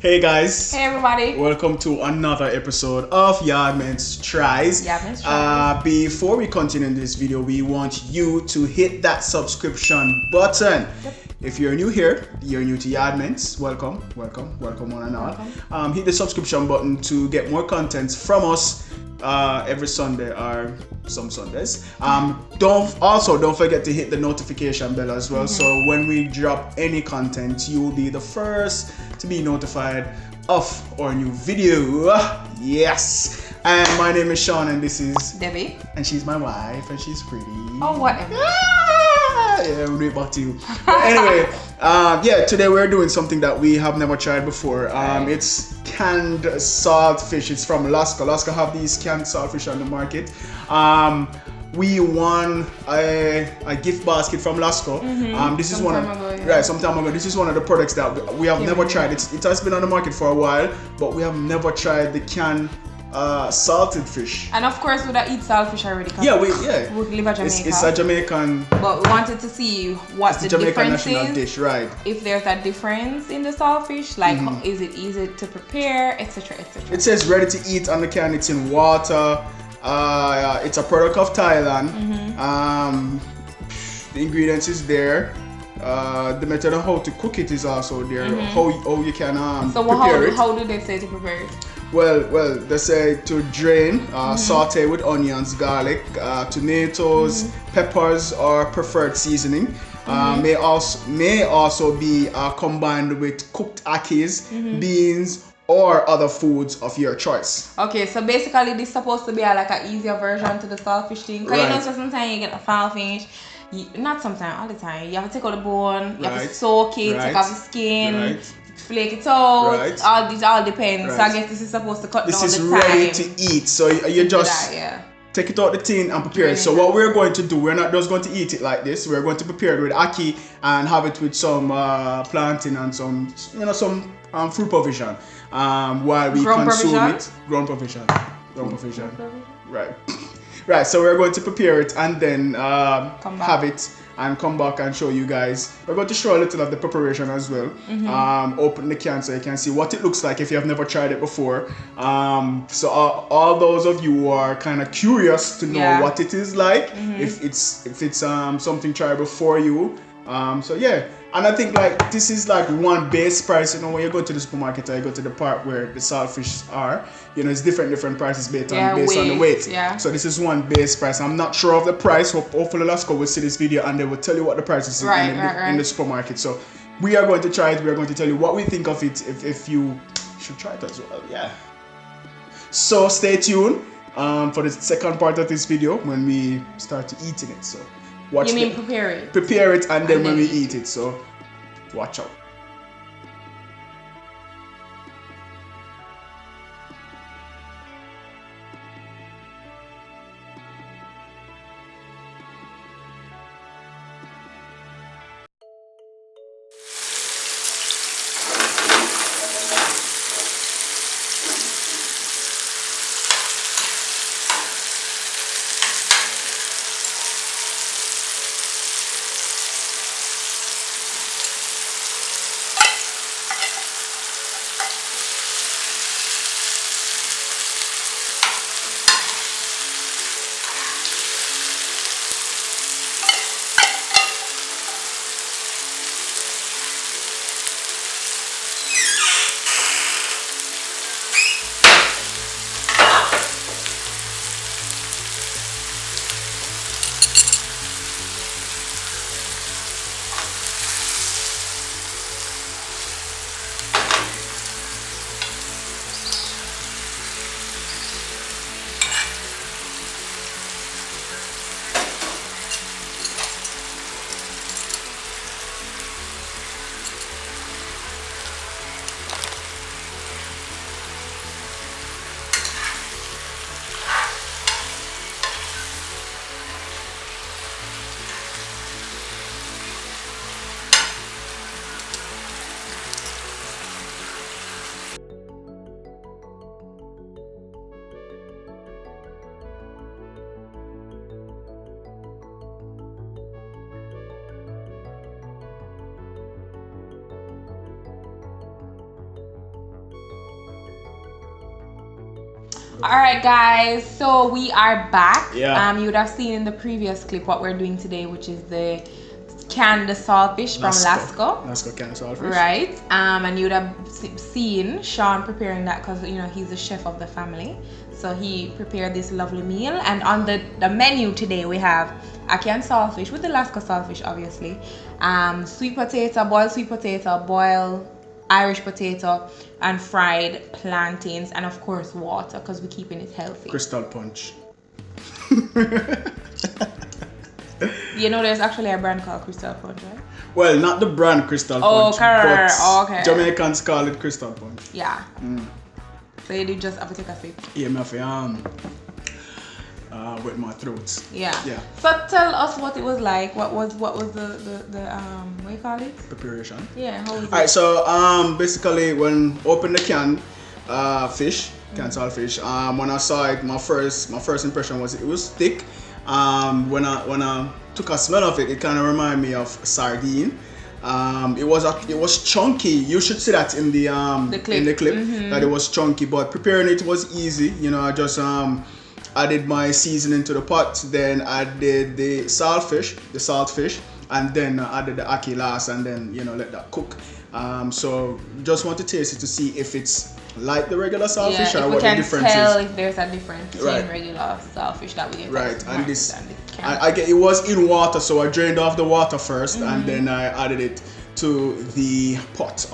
Hey guys. Hey everybody. Welcome to another episode of YaadMentz Tries. YaadMentz Tries. Before we continue in this video, we want you to hit that subscription button. Yep. If you're new here, you're new to YaadMentz, welcome one and all. Hit the subscription button to get more content from us every Sunday or some Sundays. Don't forget to hit the notification bell as well. So when we drop any content, you'll be the first to be notified of our new video. Yes. And my name is Sean, and this is Debbie. And she's my wife, and she's pretty. Oh, whatever. Yeah, we'll do it back to you. But anyway, today we're doing something that we have never tried before. It's canned saltfish. It's from Lasco. Lasco have these canned saltfish on the market. We won a gift basket from Lasco. This is some time ago. This is one of the products that we have never tried. It has been on the market for a while, but we have never tried the canned salted fish. And of course, we don't eat saltfish already. We live at Jamaica. It's a Jamaican. But we wanted to see what the Jamaican difference national is. dish, right? If there's a difference in the saltfish, like is it easy to prepare, etc., etc. It says ready to eat on the can. It's in water. It's a product of Thailand. The ingredients is there. The method of how to cook it is also there. How you can prepare it. How do they say to prepare it? Well, they say to drain, saute with onions, garlic, tomatoes, peppers, or preferred seasoning. May also be combined with cooked Ackees, beans, or other foods of your choice. Okay, so basically this is supposed to be like an easier version to the saltfish thing. Because you know, so sometimes you get a saltfish, not sometimes, all the time. You have to take out the bone, you have to soak it, take off the skin, flake it out. All depends. So I guess this is supposed to cut down the time. This is ready to eat. So you just take it out the tin and prepare it. So what we're going to do, we're not just going to eat it like this. We're going to prepare it with Ackee and have it with some plantain and some fruit provision. While we consume it. Ground provision. Right. So we're going to prepare it and then have it and come back and show you guys. We're going to show a little of the preparation as well. Open the can so you can see what it looks like if you have never tried it before. So all those of you who are kind of curious to know what it is like, if it's something tried before you. And I think like this is like one base price. You know, when you go to the supermarket or you go to the part where the saltfish are, you know, it's different prices based on the weight. Yeah. So this is one base price. I'm not sure of the price. Hopefully Lasco will see this video and they will tell you what the price is in the supermarket. So we are going to try it. We are going to tell you what we think of it. If you should try it as well. Yeah. So stay tuned for the second part of this video when we start to eating it. So. Prepare it? Prepare it and then when we eat it. So watch out. Alright guys, so we are back. Yeah. You would have seen in the previous clip what we're doing today, which is the canned saltfish from Lasco. Lasco canned saltfish. Right. And you would have seen Sean preparing that because he's the chef of the family. So he prepared this lovely meal, and on the menu today we have ackee and saltfish with the Lasco saltfish, obviously. Sweet potato, boiled Irish potato, and fried plantains, and of course water because we're keeping it healthy. Crystal punch. There's actually a brand called Crystal Punch, right? Well, not the brand Crystal Punch, but okay. Jamaicans call it Crystal Punch. Yeah. So you do just have to take a sip. Yeah, with my throat. Yeah. Yeah. So tell us what it was like. What was the what do you call it? Preparation. Yeah. How was it? Alright, so basically when open the canned saltfish, when I saw it, my first impression was it was thick. When I took a smell of it, it kind of reminded me of sardine. It was chunky. You should see that in the clip that it was chunky. But preparing it was easy. I just added my seasoning to the pot. Then I did the saltfish, and then I added the ackee last, and then let that cook. So just want to taste it to see if it's like the regular saltfish or what the difference is. Yeah, if we can tell if there's a difference between regular saltfish that we get. Right, and this, I get it was in water, so I drained off the water first, and then I added it to the pot to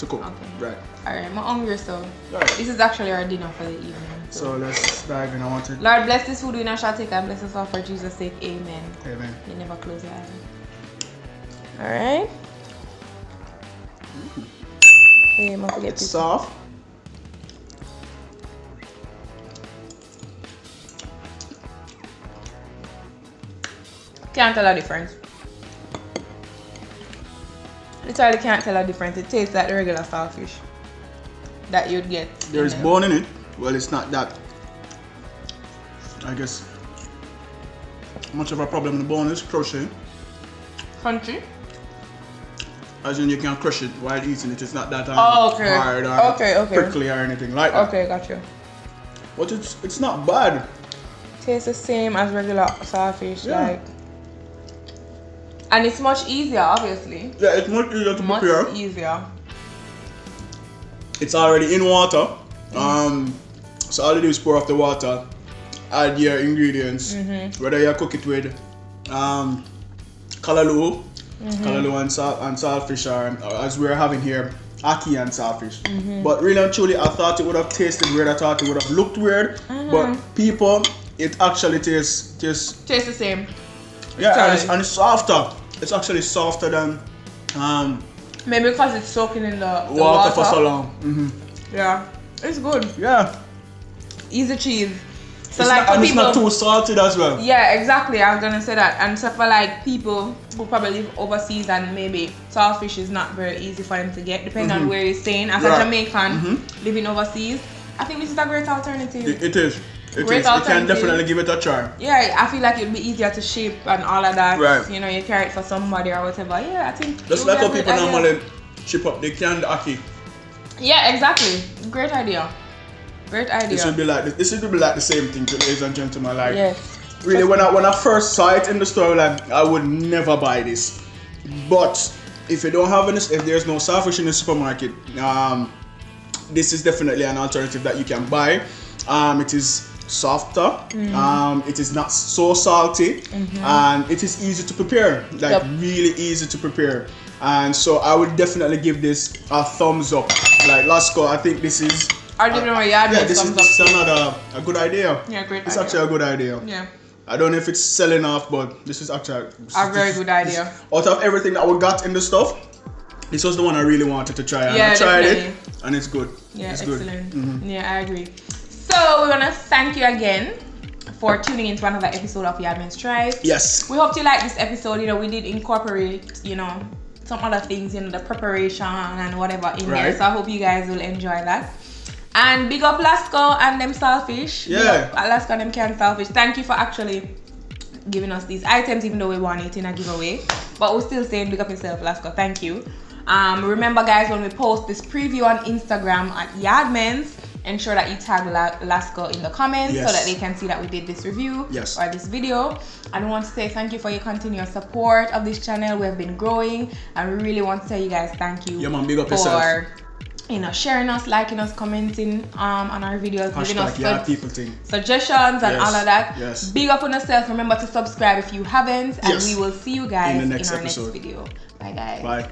cook. Okay. Right. Alright, I'm hungry, so right. This is actually our dinner for the evening. So let's dive in. I want to. Lord, bless this food we shall take and bless us all for Jesus' sake. Amen. Amen. You never close your eyes. Alright. It's soft. Can't tell a difference. Literally can't tell a difference. It tastes like the regular saltfish that you'd get. There's bone in it. Well, it's not that. I guess much of a problem with the bone is crushing. Crunchy? As in you can crush it while eating it. It's not that hard or prickly or anything like that. Okay, gotcha. But it's not bad. Tastes the same as regular saltfish, and it's much easier, obviously. Yeah, it's much easier to prepare. Much easier. It's already in water. So all you do is pour off the water, add your ingredients, whether you cook it with kalaloo and saltfish, or as we're having here, ackee and saltfish. But really and truly, I thought it would have tasted weird. I thought it would have looked weird. But people, it actually tastes the same. Yeah, and it's softer. It's actually softer than maybe because it's soaking in the water for so long. Yeah, it's good. Yeah, easy cheese. So it's not too salted as well. Yeah, exactly. I was gonna say that. And so for people who probably live overseas and maybe saltfish is not very easy for them to get, depending on where you're staying. As a Jamaican living overseas, I think this is a great alternative. It is. You can definitely give it a try. Yeah, I feel like it'd be easier to ship and all of that. Right. You carry it for somebody or whatever. Yeah, I think. Just like how people normally ship up the canned ackee. Yeah, exactly. Great idea. Great idea. This would be like the same thing, ladies and gentlemen. Like, yes. Really, when I first saw it in the store, I would never buy this. But if you don't have if there's no saltfish in the supermarket, this is definitely an alternative that you can buy. It is softer, it is not so salty, and it is easy to prepare, really easy to prepare. And so I would definitely give this a thumbs up. Like Lasco, I think this is this is another a good idea. Yeah, great. It's actually a good idea. Yeah. I don't know if it's selling off, but this is actually a very good idea. Out of everything that we got in the stuff, this was the one I really wanted to try. And I tried it, and it's good. Yeah, it's excellent. Good. Yeah, I agree. So we want to thank you again for tuning into another episode of YaadMentz Tries. Yes. We hope you like this episode. We did incorporate, some other things, the preparation and whatever in there. So I hope you guys will enjoy that. And big up Lasco and them saltfish. Yeah. Lasco and them canned saltfish. Thank you for actually giving us these items, even though we won it in a giveaway. But we're still saying big up yourself, Lasco. Thank you. Remember, guys, when we post this preview on Instagram at YaadMentz, ensure that you tag Lasco in the comments so that they can see that we did this review or this video. And I want to say thank you for your continuous support of this channel. We have been growing, and we really want to tell you guys thank you for sharing us, liking us, commenting on our videos, giving us suggestions and all of that. Big up on yourself. Remember to subscribe if you haven't, and we will see you guys in our next video. Bye guys. Bye.